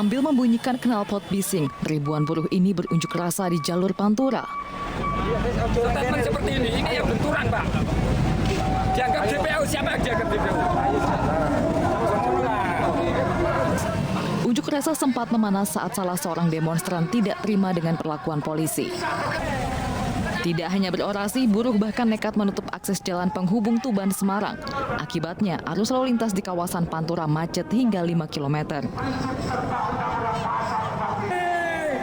Sambil membunyikan knalpot bising, ribuan buruh ini berunjuk rasa di jalur Pantura. Statement seperti ini yang benturan, Pak. Dianggap DPO, siapa yang dianggap DPO? Unjuk rasa sempat memanas saat salah seorang demonstran tidak terima dengan perlakuan polisi. Tidak hanya berorasi, buruh bahkan nekat menutup akses jalan penghubung Tuban Semarang. Akibatnya, arus lalu lintas di kawasan Pantura macet hingga 5 km.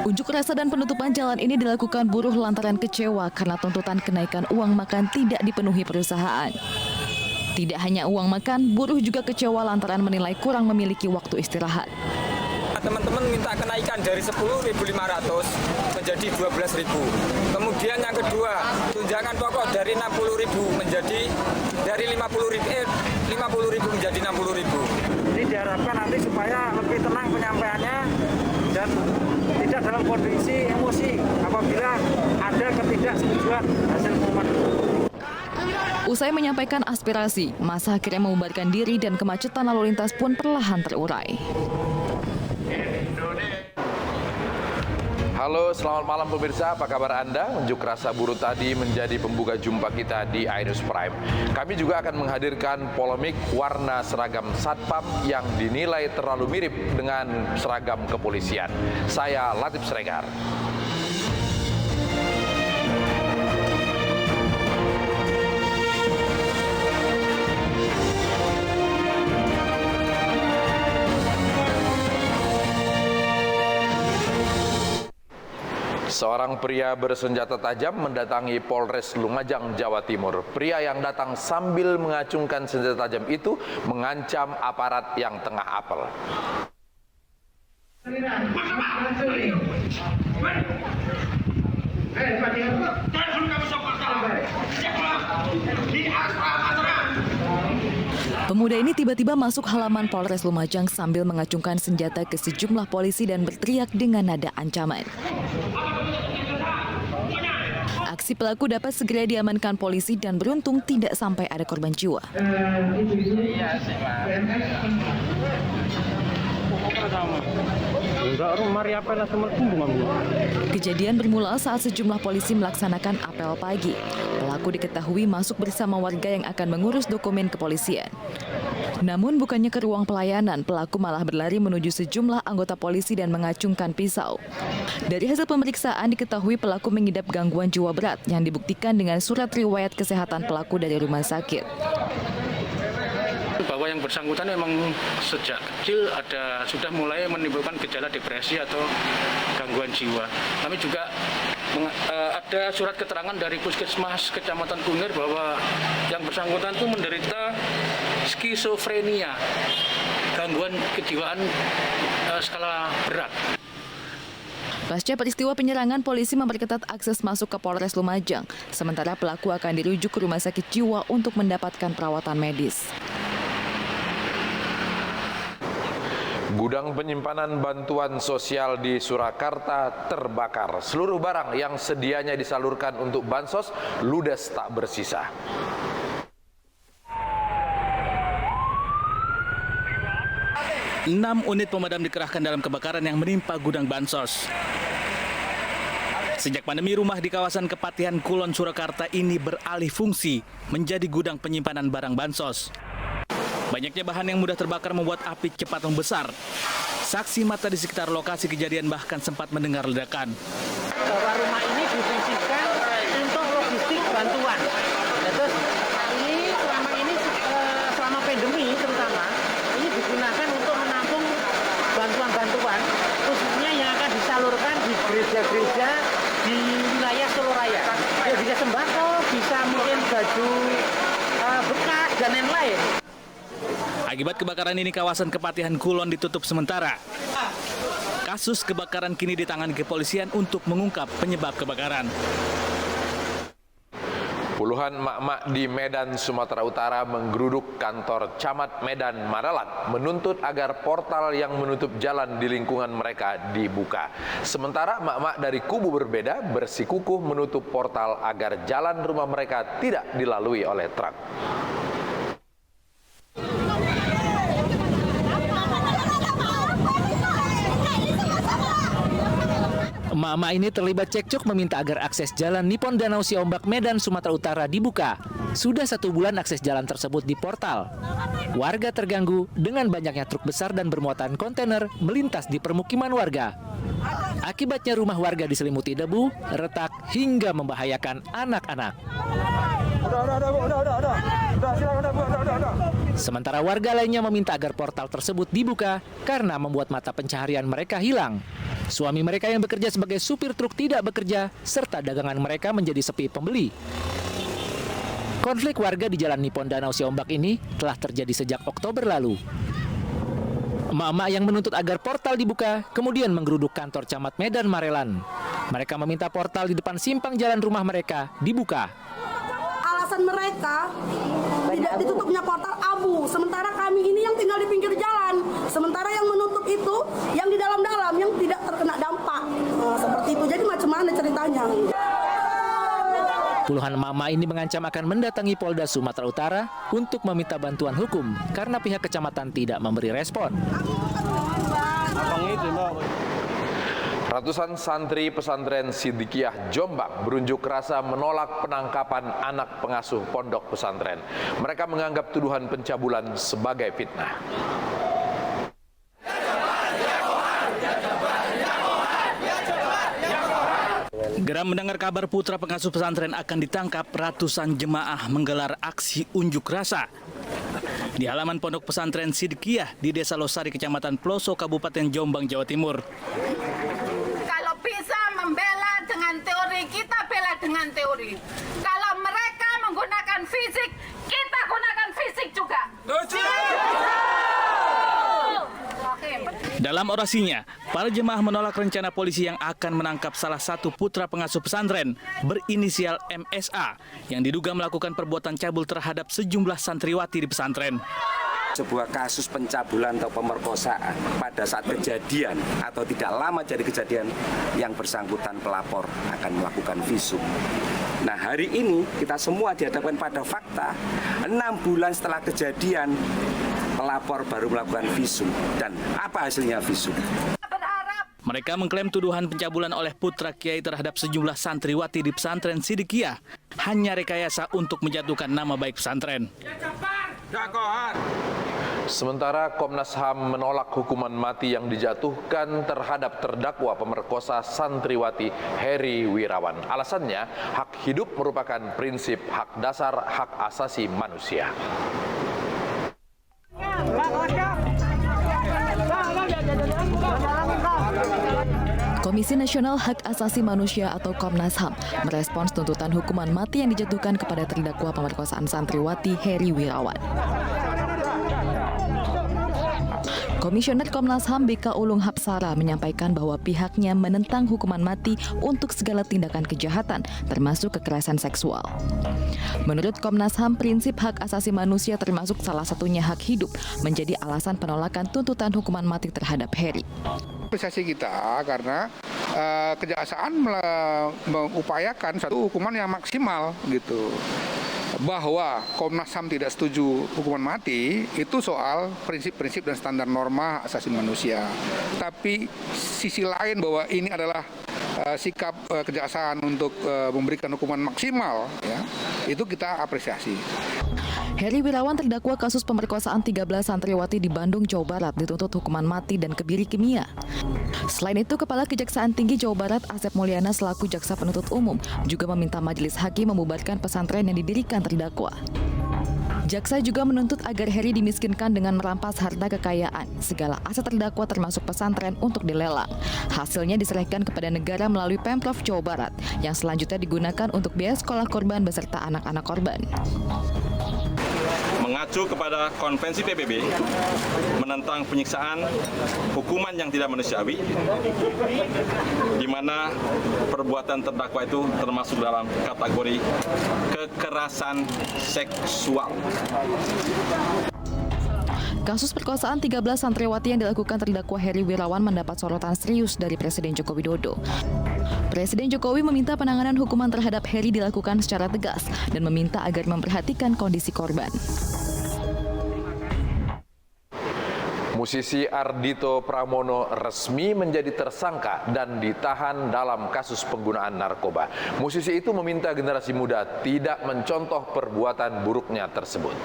Unjuk rasa dan penutupan jalan ini dilakukan buruh lantaran kecewa karena tuntutan kenaikan uang makan tidak dipenuhi perusahaan. Tidak hanya uang makan, buruh juga kecewa lantaran menilai kurang memiliki waktu istirahat. Teman-teman minta kenaikan dari 10.500 menjadi 12.000. Kemudian yang kedua, tunjangan pokok dari 60.000 menjadi dari 50.000 menjadi 60.000. Ini diharapkan nanti supaya lebih tenang penyampaiannya dan tidak dalam kondisi emosi apabila ada ketidaksetujuan hasil pengumuman. Usai menyampaikan aspirasi, massa akhirnya membubarkan diri dan kemacetan lalu lintas pun perlahan terurai. Halo, selamat malam pemirsa. Apa kabar Anda? Unjuk rasa buruh tadi menjadi pembuka jumpa kita di iNews Prime. Kami juga akan menghadirkan polemik warna seragam Satpam yang dinilai terlalu mirip dengan seragam kepolisian. Saya Latif Sregar. Seorang pria bersenjata tajam mendatangi Polres Lumajang, Jawa Timur. Pria yang datang sambil mengacungkan senjata tajam itu mengancam aparat yang tengah apel. Pemuda ini tiba-tiba masuk halaman Polres Lumajang sambil mengacungkan senjata ke sejumlah polisi dan berteriak dengan nada ancaman. Aksi pelaku dapat segera diamankan polisi dan beruntung tidak sampai ada korban jiwa. Kejadian bermula saat sejumlah polisi melaksanakan apel pagi. Pelaku diketahui masuk bersama warga yang akan mengurus dokumen kepolisian. Namun bukannya ke ruang pelayanan, pelaku malah berlari menuju sejumlah anggota polisi dan mengacungkan pisau. Dari hasil pemeriksaan diketahui pelaku mengidap gangguan jiwa berat yang dibuktikan dengan surat riwayat kesehatan pelaku dari rumah sakit. Bahwa yang bersangkutan memang sejak kecil sudah mulai menimbulkan gejala depresi atau gangguan jiwa. Kami juga ada surat keterangan dari Puskesmas Kecamatan Kunir bahwa yang bersangkutan itu menderita skizofrenia, gangguan kejiwaan skala berat. Pasca peristiwa penyerangan, polisi memperketat akses masuk ke Polres Lumajang. Sementara pelaku akan dirujuk ke rumah sakit jiwa untuk mendapatkan perawatan medis. Gudang penyimpanan bantuan sosial di Surakarta terbakar. Seluruh barang yang sedianya disalurkan untuk bansos ludes tak bersisa. Enam unit pemadam dikerahkan dalam kebakaran yang menimpa gudang bansos. Sejak pandemi, rumah di kawasan Kepatihan Kulon, Surakarta ini beralih fungsi menjadi gudang penyimpanan barang bansos. Banyaknya bahan yang mudah terbakar membuat api cepat membesar. Saksi mata di sekitar lokasi kejadian bahkan sempat mendengar ledakan. Bahwa rumah ini difungsikan untuk logistik bantuan. Terus ini selama pandemi terutama ini digunakan untuk menampung bantuan-bantuan khususnya yang akan disalurkan di gereja-gereja di wilayah Solo Raya. Ya, bisa sembako, bisa mungkin baju bekas dan lain-lain. Akibat kebakaran ini, kawasan Kepatihan Kulon ditutup sementara. Kasus kebakaran kini ditangani kepolisian untuk mengungkap penyebab kebakaran. Puluhan emak-emak di Medan, Sumatera Utara menggeruduk kantor Camat Medan Maralat menuntut agar portal yang menutup jalan di lingkungan mereka dibuka. Sementara emak-emak dari kubu berbeda bersikukuh menutup portal agar jalan rumah mereka tidak dilalui oleh truk. Emak-emak ini terlibat cekcok meminta agar akses jalan Nippon Danau Siombak Medan, Sumatera Utara dibuka. Sudah 1 bulan akses jalan tersebut di portal. Warga terganggu dengan banyaknya truk besar dan bermuatan kontainer melintas di permukiman warga. Akibatnya rumah warga diselimuti debu, retak, hingga membahayakan anak-anak. Sementara warga lainnya meminta agar portal tersebut dibuka karena membuat mata pencaharian mereka hilang. Suami mereka yang bekerja sebagai supir truk tidak bekerja, serta dagangan mereka menjadi sepi pembeli. Konflik warga di Jalan Nippon Danau Siombak ini telah terjadi sejak Oktober lalu. Emak-emak yang menuntut agar portal dibuka kemudian menggeruduk kantor Camat Medan Marelan. Mereka meminta portal di depan simpang jalan rumah mereka dibuka. Alasan mereka tidak ditutupnya portal abu, sementara kami ini yang tinggal di pinggir jalan, sementara yang menutup itu yang di dalam-dalam yang tidak terkena dampak. Seperti itu, jadi macam mana ceritanya? Puluhan emak-emak ini mengancam akan mendatangi Polda Sumatera Utara untuk meminta bantuan hukum karena pihak kecamatan tidak memberi respon. Ratusan santri pesantren Siddiqiyah Jombang berunjuk rasa menolak penangkapan anak pengasuh pondok pesantren. Mereka menganggap tuduhan pencabulan sebagai fitnah. Geram mendengar kabar putra pengasuh pesantren akan ditangkap, ratusan jemaah menggelar aksi unjuk rasa di halaman pondok pesantren Siddiqiyah di Desa Losari, Kecamatan Ploso, Kabupaten Jombang, Jawa Timur. Kalau bisa membela dengan teori, kita bela dengan teori. Kalau mereka menggunakan fisik, kita gunakan fisik juga. Dalam orasinya, para jemaah menolak rencana polisi yang akan menangkap salah satu putra pengasuh pesantren berinisial MSA yang diduga melakukan perbuatan cabul terhadap sejumlah santriwati di pesantren. Sebuah kasus pencabulan atau pemerkosaan pada saat kejadian atau tidak lama jadi kejadian, yang bersangkutan pelapor akan melakukan visum. Nah, hari ini kita semua dihadapkan pada fakta 6 bulan setelah kejadian pelapor baru melakukan visum. Dan apa hasilnya visum? Mereka mengklaim tuduhan pencabulan oleh putra kiai terhadap sejumlah santriwati di pesantren Siddiqiyah hanya rekayasa untuk menjatuhkan nama baik pesantren. Sementara Komnas HAM menolak hukuman mati yang dijatuhkan terhadap terdakwa pemerkosa santriwati Heri Wirawan. Alasannya, hak hidup merupakan prinsip hak dasar hak asasi manusia. Komisi Nasional Hak Asasi Manusia atau Komnas HAM merespons tuntutan hukuman mati yang dijatuhkan kepada terdakwa pemerkosaan santriwati Heri Wirawan. Komisioner Komnas HAM BK Ulung Hapsara menyampaikan bahwa pihaknya menentang hukuman mati untuk segala tindakan kejahatan, termasuk kekerasan seksual. Menurut Komnas HAM, prinsip hak asasi manusia termasuk salah satunya hak hidup menjadi alasan penolakan tuntutan hukuman mati terhadap Heri. Apresiasi kita karena kejaksaan mengupayakan satu hukuman yang maksimal gitu. Bahwa Komnas HAM tidak setuju hukuman mati itu soal prinsip-prinsip dan standar norma asasi manusia. Tapi sisi lain bahwa ini adalah sikap kejaksaan untuk memberikan hukuman maksimal, ya, itu kita apresiasi. Heri Wirawan terdakwa kasus pemerkosaan 13 santriwati di Bandung, Jawa Barat dituntut hukuman mati dan kebiri kimia. Selain itu, Kepala Kejaksaan Tinggi Jawa Barat Asep Mulyana selaku jaksa penuntut umum juga meminta majelis hakim membubarkan pesantren yang didirikan terdakwa. Jaksa juga menuntut agar Heri dimiskinkan dengan merampas harta kekayaan. Segala aset terdakwa termasuk pesantren untuk dilelang. Hasilnya diserahkan kepada negara melalui Pemprov Jawa Barat yang selanjutnya digunakan untuk biaya sekolah korban beserta anak-anak korban. Mengacu kepada konvensi PBB menentang penyiksaan, hukuman yang tidak manusiawi, di mana perbuatan terdakwa itu termasuk dalam kategori kekerasan seksual. Kasus perkosaan 13 santriwati yang dilakukan terdakwa Heri Wirawan mendapat sorotan serius dari Presiden Joko Widodo. Presiden Jokowi meminta penanganan hukuman terhadap Heri dilakukan secara tegas dan meminta agar memperhatikan kondisi korban. Musisi Ardhito Pramono resmi menjadi tersangka dan ditahan dalam kasus penggunaan narkoba. Musisi itu meminta generasi muda tidak mencontoh perbuatan buruknya tersebut.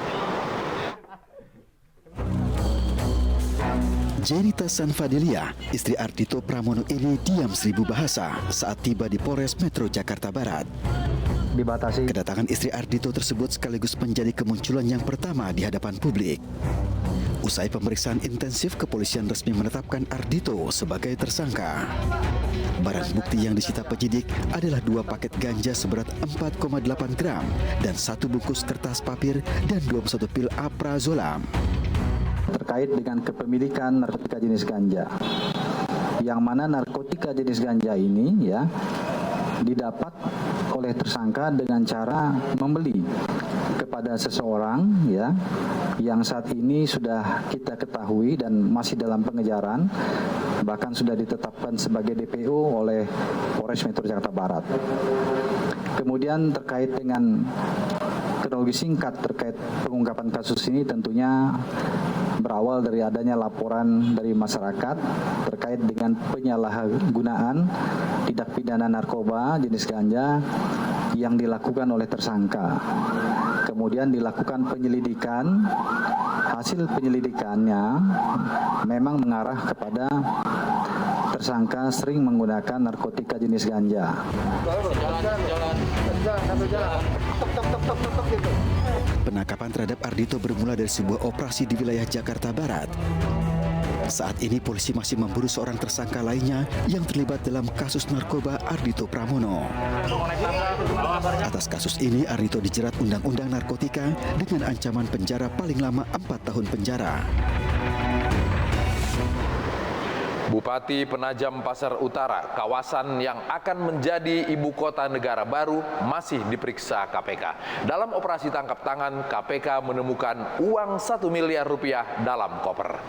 Jerita Sanfadelia, istri Ardhito Pramono ini diam seribu bahasa saat tiba di Polres Metro Jakarta Barat. Kedatangan istri Ardhito tersebut sekaligus menjadi kemunculan yang pertama di hadapan publik. Usai pemeriksaan intensif, kepolisian resmi menetapkan Ardhito sebagai tersangka. Barang bukti yang disita penyidik adalah 2 paket ganja seberat 4,8 gram dan 1 bungkus kertas papir dan 21 pil aprazolam. Terkait dengan kepemilikan narkotika jenis ganja, yang mana narkotika jenis ganja ini ya didapat oleh tersangka dengan cara membeli kepada seseorang ya yang saat ini sudah kita ketahui dan masih dalam pengejaran, bahkan sudah ditetapkan sebagai DPO oleh Polres Metro Jakarta Barat. Kemudian terkait dengan kronologi singkat terkait pengungkapan kasus ini tentunya berawal dari adanya laporan dari masyarakat terkait dengan penyalahgunaan tindak pidana narkoba jenis ganja yang dilakukan oleh tersangka. Kemudian dilakukan penyelidikan, hasil penyelidikannya memang mengarah kepada tersangka sering menggunakan narkotika jenis ganja. Penangkapan terhadap Ardhito bermula dari sebuah operasi di wilayah Jakarta Barat. Saat ini polisi masih memburu seorang tersangka lainnya yang terlibat dalam kasus narkoba, Ardhito Pramono. Atas kasus ini, Ardhito dijerat Undang-Undang Narkotika dengan ancaman penjara paling lama 4 tahun penjara. Bupati Penajam Pasir Utara, kawasan yang akan menjadi ibu kota negara baru, masih diperiksa KPK. Dalam operasi tangkap tangan, KPK menemukan uang 1 miliar rupiah dalam koper.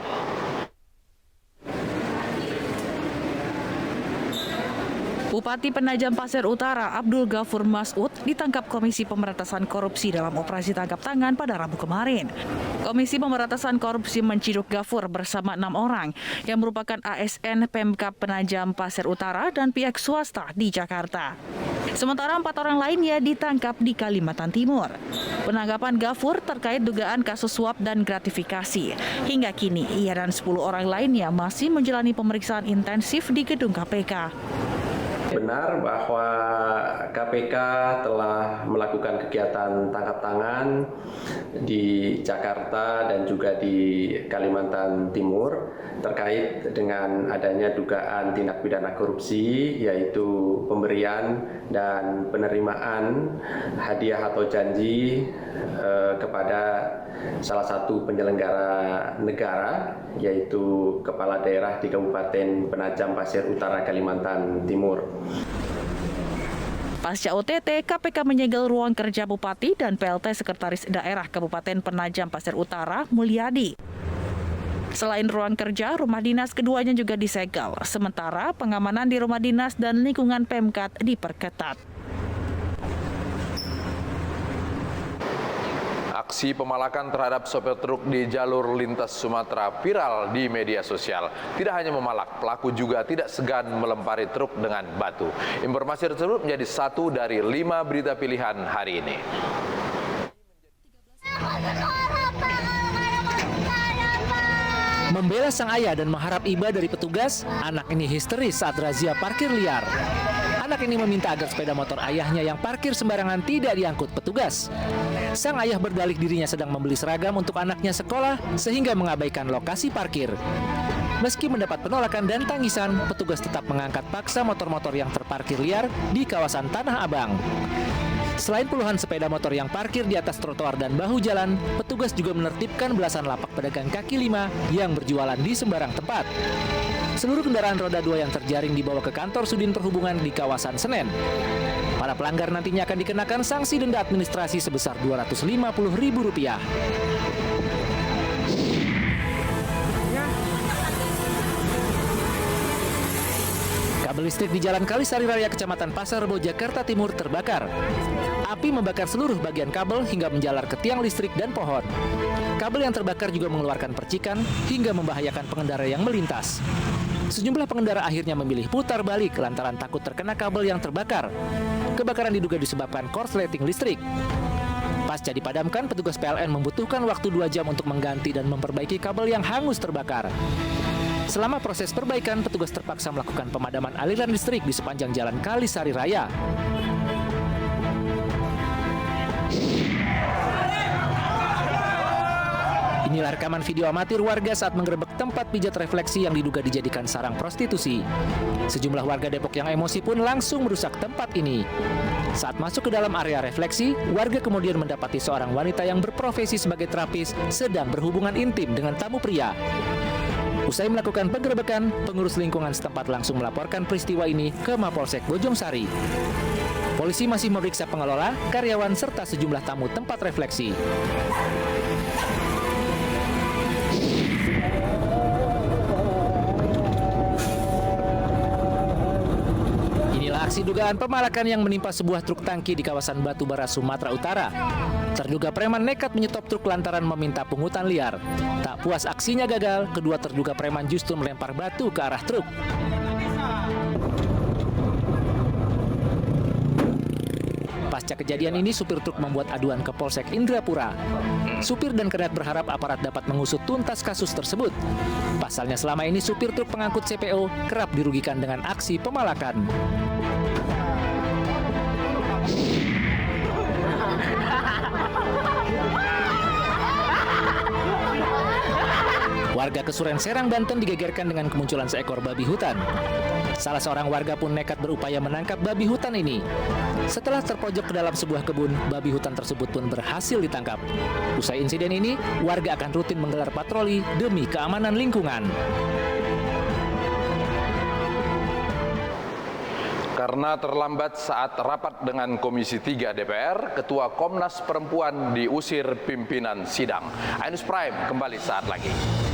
Bupati Penajam Pasir Utara Abdul Ghafur Masud ditangkap Komisi Pemberantasan Korupsi dalam operasi tangkap tangan pada Rabu kemarin. Komisi Pemberantasan Korupsi menciduk Ghafur bersama 6 orang yang merupakan ASN Pemkab Penajam Pasir Utara dan pihak swasta di Jakarta. Sementara 4 orang lainnya ditangkap di Kalimantan Timur. Penangkapan Ghafur terkait dugaan kasus suap dan gratifikasi. Hingga kini ia dan 10 orang lainnya masih menjalani pemeriksaan intensif di gedung KPK. Benar bahwa KPK telah melakukan kegiatan tangkap tangan di Jakarta dan juga di Kalimantan Timur terkait dengan adanya dugaan tindak pidana korupsi, yaitu pemberian dan penerimaan hadiah atau janji kepada salah satu penyelenggara negara, yaitu kepala daerah di Kabupaten Penajam Pasir Utara, Kalimantan Timur. Pasca OTT, KPK menyegel ruang kerja Bupati dan PLT Sekretaris Daerah Kabupaten Penajam Pasir Utara, Mulyadi. Selain ruang kerja, rumah dinas keduanya juga disegel. Sementara pengamanan di rumah dinas dan lingkungan Pemkat diperketat. Aksi pemalakan terhadap sopir truk di jalur lintas Sumatera viral di media sosial. Tidak hanya memalak, pelaku juga tidak segan melempari truk dengan batu. Informasi tersebut menjadi satu dari 5 berita pilihan hari ini. Membela sang ayah dan mengharap iba dari petugas, anak ini histeris saat razia parkir liar. Anak ini meminta agar sepeda motor ayahnya yang parkir sembarangan tidak diangkut petugas. Sang ayah berdalih dirinya sedang membeli seragam untuk anaknya sekolah sehingga mengabaikan lokasi parkir. Meski mendapat penolakan dan tangisan, petugas tetap mengangkat paksa motor-motor yang terparkir liar di kawasan Tanah Abang. Selain puluhan sepeda motor yang parkir di atas trotoar dan bahu jalan, petugas juga menertibkan belasan lapak pedagang kaki lima yang berjualan di sembarang tempat. Seluruh kendaraan roda 2 yang terjaring dibawa ke kantor Sudin Perhubungan di kawasan Senen. Para pelanggar nantinya akan dikenakan sanksi denda administrasi sebesar Rp250.000. Kabel listrik di Jalan Kalisari Raya, Kecamatan Pasar Rebo, Jakarta Timur terbakar. Api membakar seluruh bagian kabel hingga menjalar ke tiang listrik dan pohon. Kabel yang terbakar juga mengeluarkan percikan hingga membahayakan pengendara yang melintas. Sejumlah pengendara akhirnya memilih putar balik lantaran takut terkena kabel yang terbakar. Kebakaran diduga disebabkan korsleting listrik. Pasca dipadamkan, petugas PLN membutuhkan waktu 2 jam untuk mengganti dan memperbaiki kabel yang hangus terbakar. Selama proses perbaikan, petugas terpaksa melakukan pemadaman aliran listrik di sepanjang Jalan Kalisari Raya. Inilah rekaman video amatir warga saat menggerebek tempat pijat refleksi yang diduga dijadikan sarang prostitusi. Sejumlah warga Depok yang emosi pun langsung merusak tempat ini. Saat masuk ke dalam area refleksi, warga kemudian mendapati seorang wanita yang berprofesi sebagai terapis sedang berhubungan intim dengan tamu pria. Usai melakukan penggerebekan, pengurus lingkungan setempat langsung melaporkan peristiwa ini ke Mapolsek Bojong Sari. Polisi masih memeriksa pengelola, karyawan, serta sejumlah tamu tempat refleksi. Aksi dugaan pemalakan yang menimpa sebuah truk tangki di kawasan Batubara, Sumatera Utara. Terduga preman nekat menyetop truk lantaran meminta pungutan liar. Tak puas aksinya gagal, kedua terduga preman justru melempar batu ke arah truk. Pasca kejadian ini, supir truk membuat aduan ke Polsek Indrapura. Supir dan kernet berharap aparat dapat mengusut tuntas kasus tersebut. Pasalnya selama ini supir truk pengangkut CPO kerap dirugikan dengan aksi pemalakan. Warga Kesuren Serang, Banten digegerkan dengan kemunculan seekor babi hutan. Salah seorang warga pun nekat berupaya menangkap babi hutan ini. Setelah terpojok ke dalam sebuah kebun, babi hutan tersebut pun berhasil ditangkap. Usai insiden ini, warga akan rutin menggelar patroli demi keamanan lingkungan. Karena terlambat saat rapat dengan Komisi 3 DPR, Ketua Komnas Perempuan diusir pimpinan sidang. Ainus Prime kembali saat lagi.